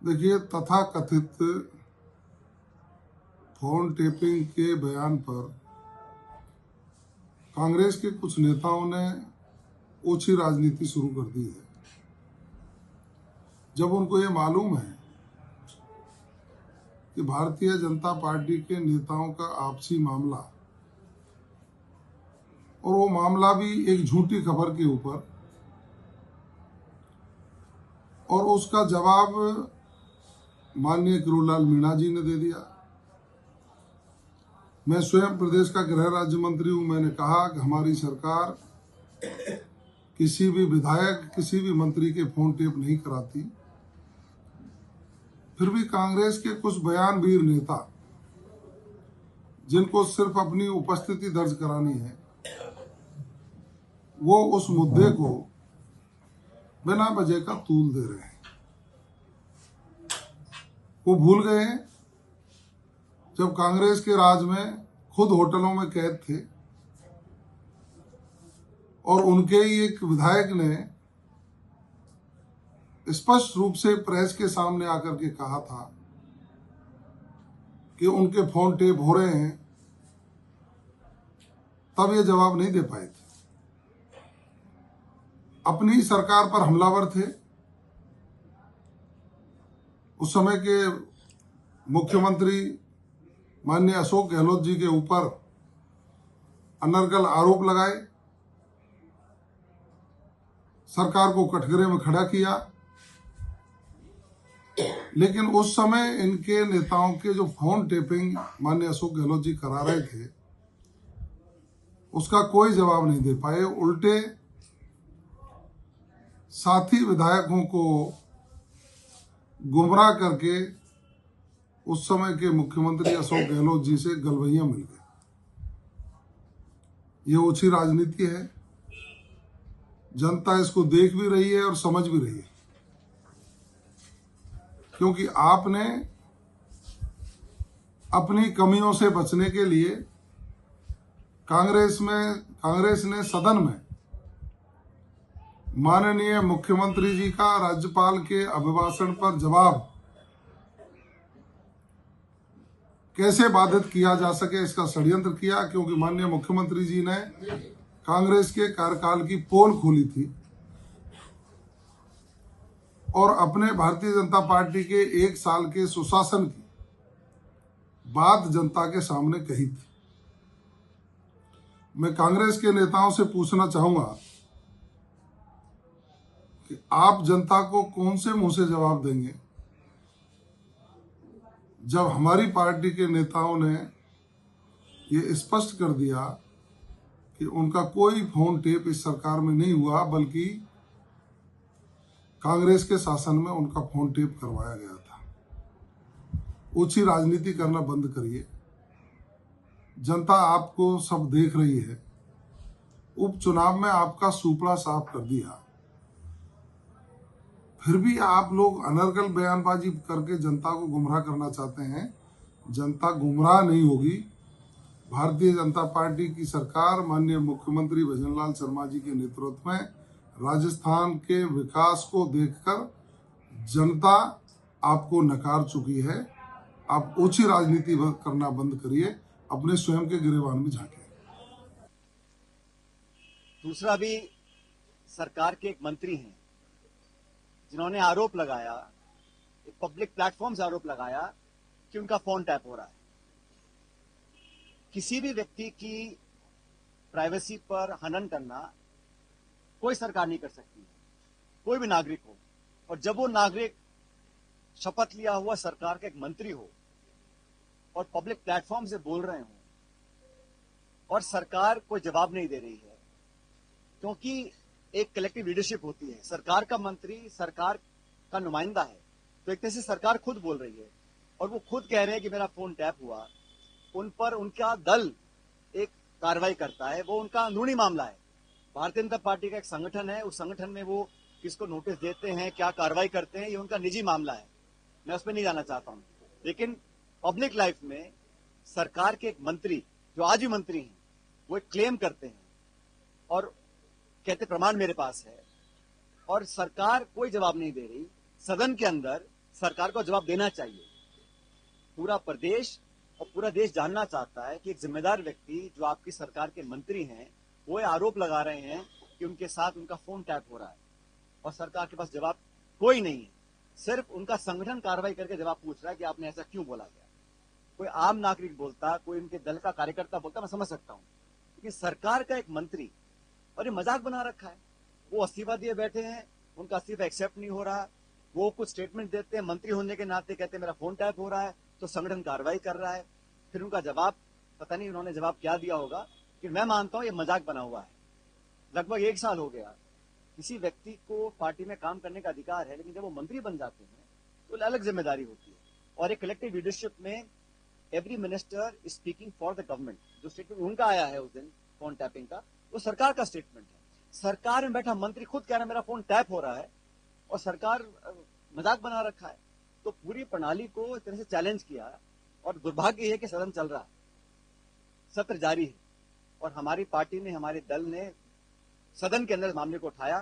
देखिए, तथाकथित phone tapping के बयान पर कांग्रेस के कुछ नेताओं ने ओछी राजनीति शुरू कर दी है। जब उनको ये मालूम है कि भारतीय जनता पार्टी के नेताओं का आपसी मामला, और वो मामला भी एक झूठी खबर के ऊपर, और उसका जवाब माननीय किरोड़लाल मीणा जी ने दे दिया। मैं स्वयं प्रदेश का गृह राज्य मंत्री हूं। मैंने कहा कि हमारी सरकार किसी भी विधायक, किसी भी मंत्री के फोन टेप नहीं कराती। फिर भी कांग्रेस के कुछ बयानवीर नेता, जिनको सिर्फ अपनी उपस्थिति दर्ज करानी है, वो उस मुद्दे को बिना वजह का तूल दे रहे हैं। वो भूल गए हैं जब कांग्रेस के राज में खुद होटलों में कैद थे और उनके ही एक विधायक ने स्पष्ट रूप से प्रेस के सामने आकर के कहा था कि उनके फोन टेप हो रहे हैं, तब ये जवाब नहीं दे पाए थे। अपनी सरकार पर हमलावर थे। उस समय के मुख्यमंत्री माननीय अशोक गहलोत जी के ऊपर अनर्गल आरोप लगाए, सरकार को कटघरे में खड़ा किया। लेकिन उस समय इनके नेताओं के जो फोन टेपिंग माननीय अशोक गहलोत जी करा रहे थे, उसका कोई जवाब नहीं दे पाए। उल्टे साथी विधायकों को गुमराह करके उस समय के मुख्यमंत्री अशोक गहलोत जी से गलवैया मिल गए। ये ओछी राजनीति है। जनता इसको देख भी रही है और समझ भी रही है, क्योंकि आपने अपनी कमियों से बचने के लिए कांग्रेस ने सदन में माननीय मुख्यमंत्री जी का राज्यपाल के अभिभाषण पर जवाब कैसे बाधित किया जा सके, इसका षड्यंत्र किया। क्योंकि माननीय मुख्यमंत्री जी ने कांग्रेस के कार्यकाल की पोल खोली थी और अपने भारतीय जनता पार्टी के 1 साल के सुशासन की बात जनता के सामने कही थी। मैं कांग्रेस के नेताओं से पूछना चाहूंगा कि आप जनता को कौन से मुंह से जवाब देंगे जब हमारी पार्टी के नेताओं ने ये स्पष्ट कर दिया कि उनका कोई फोन टेप इस सरकार में नहीं हुआ, बल्कि कांग्रेस के शासन में उनका फोन टेप करवाया गया था। ओछी राजनीति करना बंद करिए। जनता आपको सब देख रही है। उपचुनाव में आपका सुपड़ा साफ कर दिया, फिर भी आप लोग अनर्गल बयानबाजी करके जनता को गुमराह करना चाहते हैं। जनता गुमराह नहीं होगी। भारतीय जनता पार्टी की सरकार माननीय मुख्यमंत्री भजनलाल शर्मा जी के नेतृत्व में राजस्थान के विकास को देखकर जनता आपको नकार चुकी है। आप ओछी राजनीति करना बंद करिए, अपने स्वयं के गिरेबान में झांके। दूसरा भी सरकार के एक मंत्री हैं जिन्होंने आरोप लगाया, एक पब्लिक प्लेटफॉर्म से आरोप लगाया कि उनका फोन टैप हो रहा है। किसी भी व्यक्ति की प्राइवेसी पर हनन करना कोई सरकार नहीं कर सकती है, कोई भी नागरिक हो। और जब वो नागरिक शपथ लिया हुआ सरकार का एक मंत्री हो और पब्लिक प्लेटफॉर्म से बोल रहे हो और सरकार कोई जवाब नहीं दे रही है, क्योंकि एक कलेक्टिव लीडरशिप होती है। सरकार का मंत्री सरकार का नुमाइंदा है, तो एक तरह से सरकार खुद बोल रही है और वो खुद कह रहे हैं कि मेरा फोन टैप हुआ। उन पर उनका दल एक कार्रवाई करता है, वो उनका अंदरूनी मामला है। भारतीय जनता पार्टी का एक संगठन है, उस संगठन में वो किसको नोटिस देते हैं, क्या कार्रवाई करते हैं, ये उनका निजी मामला है। मैं उसमें नहीं जाना चाहता हूं। लेकिन पब्लिक लाइफ में सरकार के एक मंत्री, जो आज भी मंत्री हैं, वो एक क्लेम करते हैं और कहते प्रमाण मेरे पास है, और सरकार कोई जवाब नहीं दे रही। सदन के अंदर सरकार को जवाब देना चाहिए। पूरा प्रदेश और पूरा देश जानना चाहता है कि एक जिम्मेदार व्यक्ति जो आपकी सरकार के मंत्री हैं वो ये आरोप लगा रहे हैं कि उनके साथ उनका फोन टैप हो रहा है और सरकार के पास जवाब कोई नहीं है। सिर्फ उनका संगठन कार्रवाई करके जवाब पूछ रहा है कि आपने ऐसा क्यों बोला गया। कोई आम नागरिक बोलता, कोई उनके दल का कार्यकर्ता बोलता, मैं समझ सकता हूं, लेकिन सरकार का एक मंत्री, और ये मजाक बना रखा है। वो इस्तीफा दिए बैठे हैं, उनका इस्तीफा एक्सेप्ट नहीं हो रहा, वो कुछ स्टेटमेंट देते हैं, मंत्री होने के नाते कहते हैं मेरा फोन टैप हो रहा है, तो संगठन कार्रवाई कर रहा है। फिर उनका जवाब, पता नहीं उन्होंने जवाब क्या दिया होगा, कि मैं मानता हूं ये मजाक बना हुआ है। लगभग 1 साल हो गया। किसी व्यक्ति को पार्टी में काम करने का अधिकार है, लेकिन जब वो मंत्री बन जाते हैं तो अलग जिम्मेदारी होती है। और एक कलेक्टिव लीडरशिप में every minister is speaking for the government. जो स्टेटमेंट उनका आया है उस दिन फोन टैपिंग का, वो सरकार का स्टेटमेंट है। सरकार में बैठा मंत्री खुद कह रहा है मेरा फोन टैप हो रहा है और सरकार मजाक बना रखा है। तो पूरी प्रणाली को इस तरह से चैलेंज किया। और दुर्भाग्य है कि सदन चल रहा है, सत्र जारी है, और हमारी पार्टी ने, हमारे दल ने सदन के अंदर इस मामले को उठाया,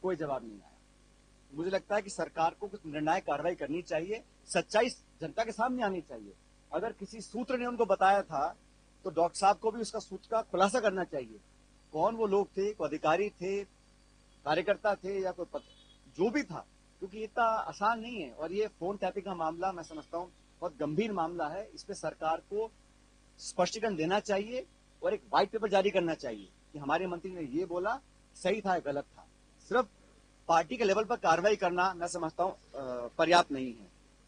कोई जवाब नहीं आया। मुझे लगता है कि सरकार को कुछ निर्णायक कार्रवाई करनी चाहिए, सच्चाई जनता के सामने आनी चाहिए। अगर किसी सूत्र ने उनको बताया था तो डॉक्टर साहब को भी उसका सूत्र का खुलासा करना चाहिए। कौन वो लोग थे, कोई अधिकारी थे, कार्यकर्ता थे, या कोई जो भी था, क्योंकि इतना आसान नहीं है। और ये फोन टैपिंग का मामला मैं समझता हूँ बहुत गंभीर मामला है। इस पे सरकार को स्पष्टीकरण देना चाहिए और एक व्हाइट पेपर जारी करना चाहिए कि हमारे मंत्री ने ये बोला, सही था या गलत था। सिर्फ पार्टी के लेवल पर कार्रवाई करना मैं समझता हूँ पर्याप्त नहीं है।